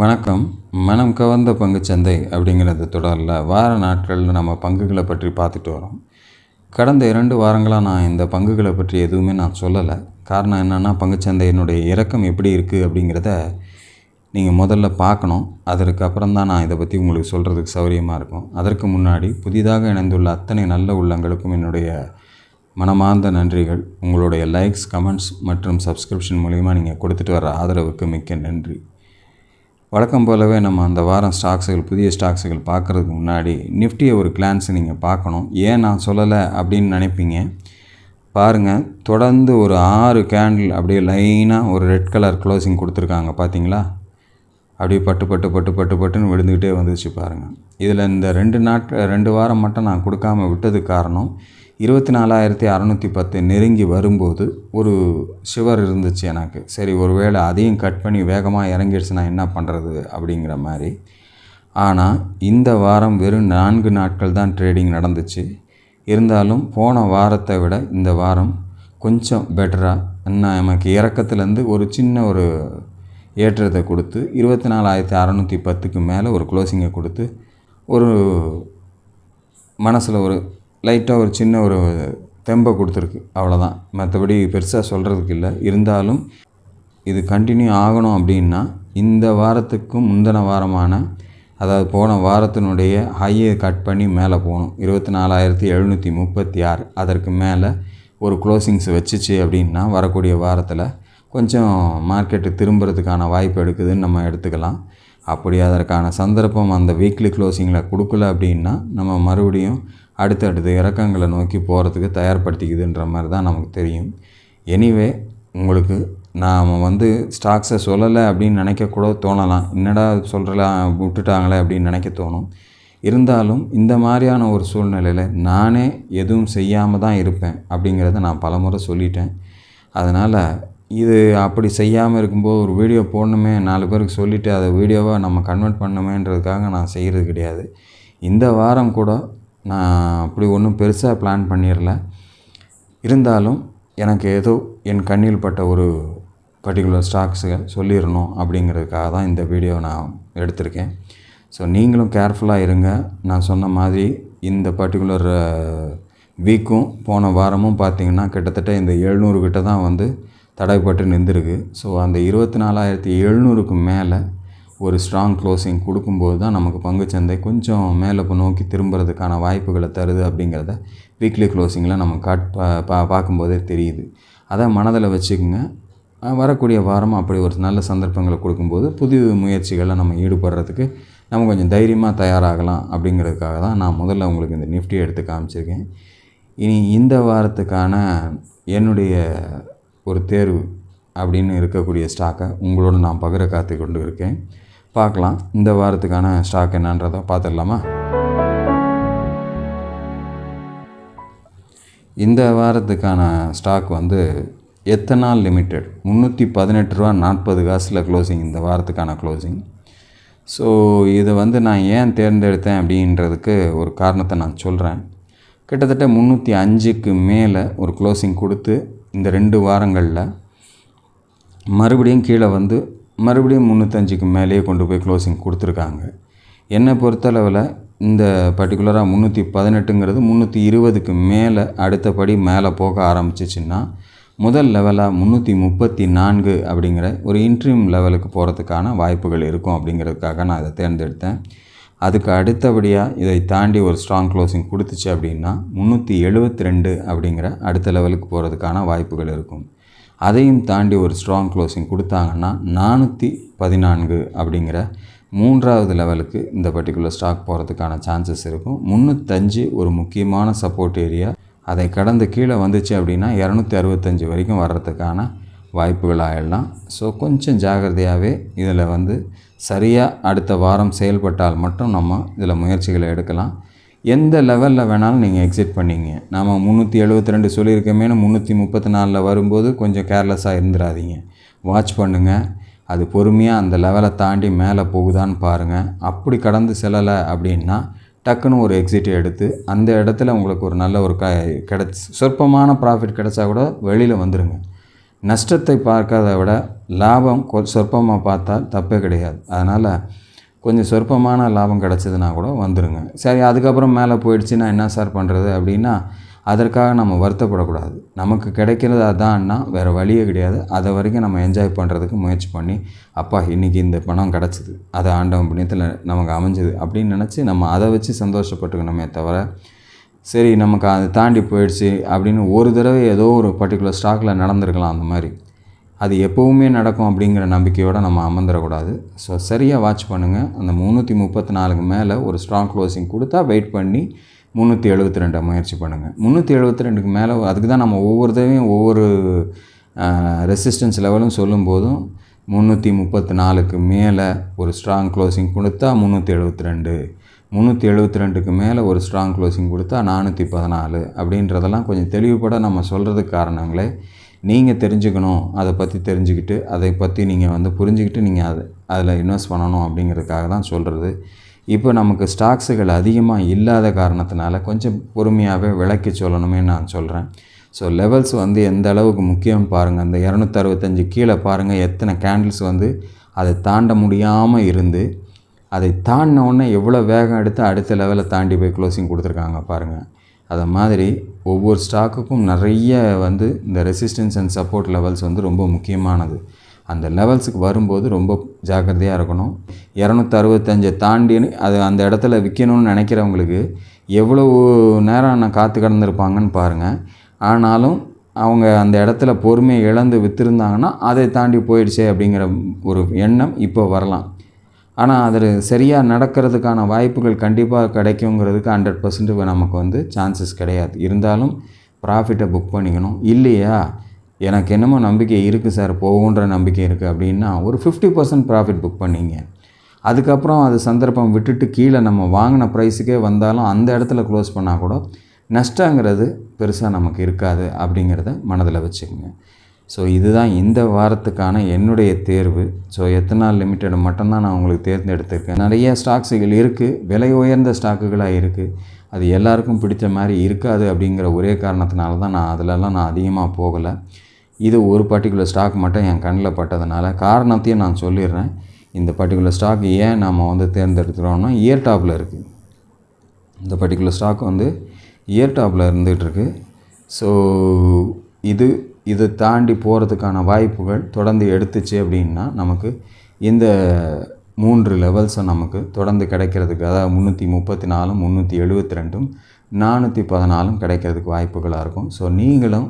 வணக்கம். மனம் கவர்ந்த பங்குச்சந்தை அப்படிங்கிறது தொடரில் வார நாட்களில் நம்ம பங்குகளை பற்றி பார்த்துட்டு வரோம். கடந்த 2 வாரங்களாக நான் இந்த பங்குகளை பற்றி எதுவுமே நான் சொல்லலை. காரணம் என்னென்னா, பங்குச்சந்தையினுடைய இறக்கம் எப்படி இருக்குது அப்படிங்கிறத நீங்கள் முதல்ல பார்க்கணும். அதற்கப்புறம் தான் நான் இதை பற்றி உங்களுக்கு சொல்கிறதுக்கு சௌகரியமாக இருக்கும். அதற்கு முன்னாடி புதிதாக இணைந்துள்ள அத்தனை நல்ல உள்ளங்களுக்கும் என்னுடைய மனமார்ந்த நன்றிகள். உங்களுடைய லைக்ஸ், கமெண்ட்ஸ் மற்றும் சப்ஸ்கிரிப்ஷன் மூலிமா நீங்கள் கொடுத்துட்டு வர ஆதரவுக்கு மிக்க நன்றி. வழக்கம் போலவே நம்ம அந்த வாரம் புதிய ஸ்டாக்ஸுகள் பார்க்குறதுக்கு முன்னாடி நிஃப்டியை ஒரு கிளான்ஸ் நீங்கள் பார்க்கணும். ஏன் நான் சொல்லலை அப்படின்னு நினைப்பீங்க. பாருங்கள், தொடர்ந்து ஒரு 6 கேண்டில் அப்படியே லைனாக ஒரு ரெட் கலர் க்ளோசிங் கொடுத்துருக்காங்க. பார்த்தீங்களா? அப்படியே பட்டுன்னு விழுந்துக்கிட்டே வந்துச்சு பாருங்கள். இதில் இந்த 2 வாரம் மட்டும் நான் கொடுக்காமல் விட்டதுக்கு காரணம், 24,610 நெருங்கி வரும்போது ஒரு ஷிவர் இருந்துச்சு எனக்கு. சரி, ஒருவேளை அதையும் கட் பண்ணி வேகமாக இறங்கிடுச்சுன்னா என்ன பண்ணுறது அப்படிங்கிற மாதிரி. ஆனால் இந்த வாரம் வெறும் 4 நாட்கள் தான் ட்ரேடிங் நடந்துச்சு. இருந்தாலும் போன வாரத்தை விட இந்த வாரம் கொஞ்சம் பெட்டராக நமக்கு இறக்கத்துலேருந்து ஒரு சின்ன ஒரு ஏற்றத்தை கொடுத்து 24,610க்கு மேலே ஒரு க்ளோசிங்கை கொடுத்து ஒரு மனசில் ஒரு லைட்டாக ஒரு சின்ன ஒரு தெம்பை கொடுத்துருக்கு. அவ்வளோதான். மற்றபடி பெருசாக சொல்கிறதுக்கு இல்லை. இருந்தாலும் இது கண்டினியூ ஆகணும் அப்படின்னா இந்த வாரத்துக்கும் முந்தின வாரமான, அதாவது போன வாரத்தினுடைய ஹையை கட் பண்ணி மேலே போகணும். 24,736 அதற்கு மேலே ஒரு க்ளோசிங்ஸ் வச்சுச்சு அப்படின்னா வரக்கூடிய வாரத்தில் கொஞ்சம் மார்க்கெட்டு திரும்புறதுக்கான வாய்ப்பு எடுக்குதுன்னு நம்ம எடுத்துக்கலாம். அப்படி அதற்கான சந்தர்ப்பம் அந்த வீக்லி க்ளோசிங்கில் கொடுக்கல அப்படின்னா நம்ம மறுபடியும் அடுத்தடுத்த இறக்கங்களை நோக்கி போகிறதுக்கு தயார்படுத்திக்குதுன்ற மாதிரி தான் நமக்கு தெரியும். எனிவே, உங்களுக்கு நாம் ஸ்டாக்ஸை சொல்லலை அப்படின்னு நினைக்கக்கூட தோணலாம். என்னடா சொல்கிறலாம் விட்டுட்டாங்களே அப்படின்னு நினைக்க தோணும். இருந்தாலும் இந்த மாதிரியான ஒரு சூழ்நிலையில் நானே எதுவும் செய்யாமல் தான் இருப்பேன் அப்படிங்கிறத நான் பலமுறை சொல்லிட்டேன். அதனால் இது அப்படி செய்யாமல் இருக்கும்போது ஒரு வீடியோ போடணுமே, 4 பேருக்கு சொல்லிவிட்டு அதை வீடியோவாக நம்ம கன்வெர்ட் பண்ணணுமேன்றதுக்காக நான் செய்கிறது கிடையாது. இந்த வாரம் கூட நான் அப்படி ஒன்றும் பெருசாக பிளான் பண்ணிடல. இருந்தாலும் எனக்கு ஏதோ என் கண்ணில் பட்ட ஒரு பர்டிகுலர் ஸ்டாக்ஸை சொல்லிடணும் அப்படிங்கிறதுக்காக தான் இந்த வீடியோ நான் எடுத்திருக்கேன். ஸோ நீங்களும் கேர்ஃபுல்லாக இருங்க. நான் சொன்ன மாதிரி இந்த பர்டிகுலர் வீக்கும் போன வாரமும் பார்த்திங்கன்னா கிட்டத்தட்ட இந்த 700 கிட்ட தான் தடைப்பட்டு நின்றுருக்கு. ஸோ அந்த 24,700க்கு மேலே ஒரு ஸ்ட்ராங் க்ளோசிங் கொடுக்கும்போது தான் நமக்கு பங்குச்சந்தை கொஞ்சம் மேலே நோக்கி திரும்புறதுக்கான வாய்ப்புகளை தருது அப்படிங்கிறத வீக்லி க்ளோசிங்கில் நம்ம பார்க்கும்போதே தெரியுது. அதை மனதில் வச்சுக்கோங்க. வரக்கூடிய வாரம் அப்படி ஒரு நல்ல சந்தர்ப்பங்களை கொடுக்கும்போது புது முயற்சிகளில் நம்ம ஈடுபடுறதுக்கு நம்ம கொஞ்சம் தைரியமாக தயாராகலாம் அப்படிங்கிறதுக்காக தான் நான் முதல்ல உங்களுக்கு இந்த நிஃப்டி எடுத்து காமிச்சிருக்கேன். இனி இந்த வாரத்துக்கான என்னுடைய ஒரு தேர்வு அப்படின்னு இருக்கக்கூடிய ஸ்டாக்கை உங்களோட நான் பகிர காத்து கொண்டு இருக்கேன். பார்க்கலாம், இந்த வாரத்துக்கான ஸ்டாக் என்னன்றதை பார்த்துடலாமா? இந்த வாரத்துக்கான ஸ்டாக் எத்தனால் லிமிடெட் 318 ரூபா 40 காசில் க்ளோசிங், இந்த வாரத்துக்கான க்ளோசிங். ஸோ இதை நான் ஏன் தேர்ந்தெடுத்தேன் அப்படின்றதுக்கு ஒரு காரணத்தை நான் சொல்கிறேன். கிட்டத்தட்ட 305க்கு மேலே ஒரு க்ளோசிங் கொடுத்து இந்த 2 வாரங்களில் மறுபடியும் கீழே மறுபடியும் 305க்கு மேலேயே கொண்டு போய் க்ளோசிங் கொடுத்துருக்காங்க. என்னை பொறுத்தளவில் இந்த பர்டிகுலராக 318ங்கிறது 320க்கு மேலே அடுத்தபடி மேலே போக ஆரம்பிச்சிச்சின்னா முதல் லெவலாக 334 அப்படிங்கிற ஒரு இன்ட்ரீம் லெவலுக்கு போகிறதுக்கான வாய்ப்புகள் இருக்கும் அப்படிங்கிறதுக்காக நான் இதை தேர்ந்தெடுத்தேன். அதுக்கு அடுத்தபடியாக இதை தாண்டி ஒரு ஸ்ட்ராங் க்ளோசிங் கொடுத்துச்சு அப்படின்னா 372 அப்படிங்கிற அடுத்த லெவலுக்கு போகிறதுக்கான வாய்ப்புகள் இருக்கும். அதையும் தாண்டி ஒரு ஸ்ட்ராங் க்ளோசிங் கொடுத்தாங்கன்னா 414 அப்படிங்கிற 3வது லெவலுக்கு இந்த பர்டிகுலர் ஸ்டாக் போகிறதுக்கான சான்சஸ் இருக்கும். 305 ஒரு முக்கியமான சப்போர்ட் ஏரியா. அதை கடந்து கீழே வந்துச்சு அப்படின்னா 265 வரைக்கும் வர்றதுக்கான வாய்ப்புகள் ஆகிடலாம். ஸோ கொஞ்சம் ஜாகிரதையாகவே இதில் சரியாக அடுத்த வாரம் செயல்பட்டால் மட்டும் நம்ம இதில் முயற்சிகளை எடுக்கலாம். எந்த லெவலில் வேணாலும் நீங்கள் எக்ஸிட் பண்ணிங்க. நம்ம 372 சொல்லியிருக்கமேனு 334 வரும்போது கொஞ்சம் கேர்லெஸ்ஸாக இருந்துடாதீங்க. வாட்ச் பண்ணுங்கள். அது பொறுமையாக அந்த லெவலை தாண்டி மேலே போகுதான்னு பாருங்கள். அப்படி கடந்து செல்லலை அப்படின்னா டக்குன்னு ஒரு எக்ஸிட்டை எடுத்து அந்த இடத்துல உங்களுக்கு ஒரு நல்ல ஒரு சொற்பமான ப்ராஃபிட் கிடச்சா கூட வெளியில் வந்துடுங்க. நஷ்டத்தை பார்க்கறத விட லாபம் சொற்பமாக பார்த்தால் தப்பே கிடையாது. அதனால் கொஞ்சம் சொற்பமான லாபம் கிடச்சிதுன்னா கூட வந்துடுங்க. சரி, அதுக்கப்புறம் மேலே போயிடுச்சுன்னா என்ன சார் பண்ணுறது அப்படின்னா, அதற்காக நம்ம வருத்தப்படக்கூடாது. நமக்கு கிடைக்கிறது அதான்னா வேறு வழியே கிடையாது. அதை வரைக்கும் நம்ம என்ஜாய் பண்ணுறதுக்கு முயற்சி பண்ணி, அப்பா இன்றைக்கி இந்த பணம் கிடச்சிது, அது ஆண்டவன் புண்ணியத்தில் நமக்கு அமைஞ்சுது அப்படின்னு நினச்சி நம்ம அதை வச்சு சந்தோஷப்பட்டுக்கணுமே தவிர, சரி நமக்கு அதை தாண்டி போயிடுச்சு அப்படின்னு ஒரு தடவை ஏதோ ஒரு பர்டிகுலர் ஸ்டாக்கில் நடந்திருக்கலாம். அந்த மாதிரி அது எப்போவுமே நடக்கும் அப்படிங்கிற நம்பிக்கையோடு நம்ம அமர்ந்துடக்கூடாது. ஸோ சரியாக வாட்ச் பண்ணுங்கள். அந்த 334க்கு மேலே ஒரு ஸ்ட்ராங் க்ளோசிங் கொடுத்தா வெயிட் பண்ணி 372 முயற்சி பண்ணுங்கள். 372க்கு மேலே அதுக்கு தான் நம்ம ஒவ்வொரு தடவையும் ஒவ்வொரு ரெசிஸ்டன்ஸ் லெவலும் சொல்லும்போதும் 334க்கு மேலே ஒரு ஸ்ட்ராங் க்ளோசிங் கொடுத்தா 372, 372க்கு மேலே ஒரு ஸ்ட்ராங் க்ளோசிங் கொடுத்தா 414 அப்படின்றதெல்லாம் கொஞ்சம் தெளிவுபட நம்ம சொல்கிறதுக்கு காரணங்களே நீங்கள் தெரிஞ்சுக்கணும். அதை பற்றி தெரிஞ்சுக்கிட்டு அதை பற்றி நீங்கள் புரிஞ்சுக்கிட்டு நீங்கள் அதில் இன்வெஸ்ட் பண்ணணும் அப்படிங்கிறதுக்காக தான் சொல்கிறது. இப்போ நமக்கு ஸ்டாக்ஸுகள் அதிகமாக இல்லாத காரணத்தினால கொஞ்சம் பொறுமையாகவே விளக்கி சொல்லணுமே நான் சொல்கிறேன். ஸோ லெவல்ஸ் எந்த அளவுக்கு முக்கியம்னு பாருங்கள். அந்த 265 கீழே பாருங்கள் எத்தனை கேண்டில்ஸ் அதை தாண்ட முடியாமல் இருந்து அதை தாண்டினோடனே எவ்வளோ வேகம் எடுத்து அடுத்த லெவலில் தாண்டி போய் க்ளோசிங் கொடுத்துருக்காங்க பாருங்கள். அதை மாதிரி ஒவ்வொரு ஸ்டாக்குக்கும் நிறைய இந்த ரெசிஸ்டன்ஸ் அண்ட் சப்போர்ட் லெவல்ஸ் ரொம்ப முக்கியமானது. அந்த லெவல்ஸுக்கு வரும்போது ரொம்ப ஜாக்கிரதையாக இருக்கணும். 265 தாண்டி அது அந்த இடத்துல விற்கணும்னு நினைக்கிறவங்களுக்கு எவ்வளவு நேரம் நான் காத்து கிடந்திருப்பாங்கன்னு பாருங்கள். ஆனாலும் அவங்க அந்த இடத்துல பொறுமையை இழந்து விற்றுருந்தாங்கன்னா அதை தாண்டி போயிடுச்சே அப்படிங்கிற ஒரு எண்ணம் இப்போ வரலாம். ஆனால் அது சரியாக நடக்கிறதுக்கான வாய்ப்புகள் கண்டிப்பாக கிடைக்குங்கிறதுக்கு 100% நமக்கு சான்சஸ் கிடையாது. இருந்தாலும் ப்ராஃபிட்டை புக் பண்ணிக்கணும். இல்லையா எனக்கு என்னமோ நம்பிக்கை இருக்குது சார், போகுன்ற நம்பிக்கை இருக்குது அப்படின்னா ஒரு 50% ப்ராஃபிட் புக் பண்ணிங்க. அதுக்கப்புறம் அது சந்தர்ப்பம் விட்டுட்டு கீழே நம்ம வாங்கின ப்ரைஸுக்கே வந்தாலும் அந்த இடத்துல க்ளோஸ் பண்ணால் கூட நஷ்டங்கிறது பெருசாக நமக்கு இருக்காது அப்படிங்கிறத மனதில் வச்சுக்கோங்க. ஸோ இதுதான் இந்த வாரத்துக்கான என்னுடைய தேர்வு. ஸோ எத்தனால் லிமிட்டெட் மட்டும்தான் நான் உங்களுக்கு தேர்ந்தெடுத்திருக்கேன். நிறைய ஸ்டாக்ஸுகள் இருக்குது, விலை உயர்ந்த ஸ்டாக்குகளாக இருக்குது. அது எல்லாருக்கும் பிடித்த மாதிரி இருக்காது அப்படிங்கிற ஒரே காரணத்தினால தான் நான் அதிகமாக போகலை. இது ஒரு பர்டிகுலர் ஸ்டாக் மட்டும் என் கண்ணில் பட்டதுனால காரணத்தையும் நான் சொல்லிடுறேன். இந்த பர்டிகுலர் ஸ்டாக் ஏன் நம்ம தேர்ந்தெடுத்துகிறோம்னா இயர் டாப்பில் இருக்குது. இந்த பர்டிகுலர் ஸ்டாக் இயர் டாப்பில் இருந்துகிட்ருக்கு. ஸோ இது தாண்டி போகிறதுக்கான வாய்ப்புகள் தொடர்ந்து எடுத்துச்சு அப்படின்னா நமக்கு இந்த 3 லெவல்ஸை நமக்கு தொடர்ந்து கிடைக்கிறதுக்கு, அதாவது 334, 372, 414 கிடைக்கிறதுக்கு வாய்ப்புகளாக இருக்கும். ஸோ நீங்களும்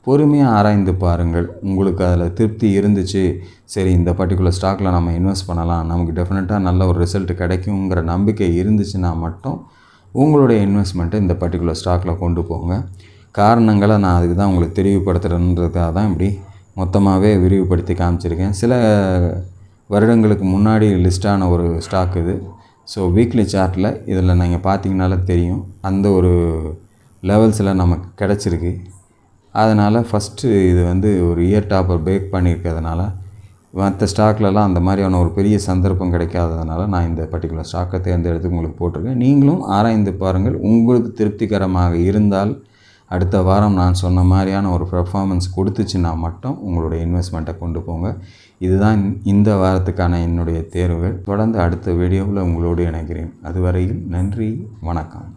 பொறுமையாக ஆராய்ந்து பாருங்கள். உங்களுக்கு அதில் திருப்தி இருந்துச்சு, சரி இந்த பர்டிகுலர் ஸ்டாக்கில் நம்ம இன்வெஸ்ட் பண்ணலாம், நமக்கு டெஃபினட்டாக நல்ல ஒரு ரிசல்ட் கிடைக்குங்கிற நம்பிக்கை இருந்துச்சுன்னா மட்டும் உங்களுடைய இன்வெஸ்ட்மெண்ட்டை இந்த பர்டிகுலர் ஸ்டாக்கில் கொண்டு போங்க. காரணங்களை நான் அதுக்கு தான் உங்களுக்கு தெளிவுபடுத்துகிறேன்றதுக்காக தான் இப்படி மொத்தமாகவே விரிவுபடுத்தி காமிச்சிருக்கேன். சில வருடங்களுக்கு முன்னாடி லிஸ்டான ஒரு ஸ்டாக் இது. ஸோ வீக்லி சார்ட்டில் இதில் நீங்கள் பார்த்தீங்கனாலே தெரியும், அந்த ஒரு லெவல்ஸில் நமக்கு கிடச்சிருக்கு. அதனால் ஃபஸ்ட்டு இது ஒரு இயர் டாப்பர் பிரேக் பண்ணியிருக்கிறதுனால மற்ற ஸ்டாக்லலாம் அந்த மாதிரியான ஒரு பெரிய சந்தர்ப்பம் கிடைக்காததுனால நான் இந்த பர்டிகுலர் ஸ்டாக்கை தேர்ந்தெடுத்து உங்களுக்கு போட்டிருக்கேன். நீங்களும் ஆராய்ந்து பாருங்கள். உங்களுக்கு திருப்திகரமாக இருந்தால் அடுத்த வாரம் நான் சொன்ன மாதிரியான ஒரு பெர்ஃபார்மன்ஸ் கொடுத்துச்சுன்னா மட்டும் உங்களுடைய இன்வெஸ்ட்மெண்ட்டை கொண்டு போங்க. இதுதான் இந்த வாரத்துக்கான என்னுடைய தேர்வுகள். தொடர்ந்து அடுத்த வீடியோவில் உங்களோடு இணைக்கிறேன். அதுவரையில் நன்றி, வணக்கம்.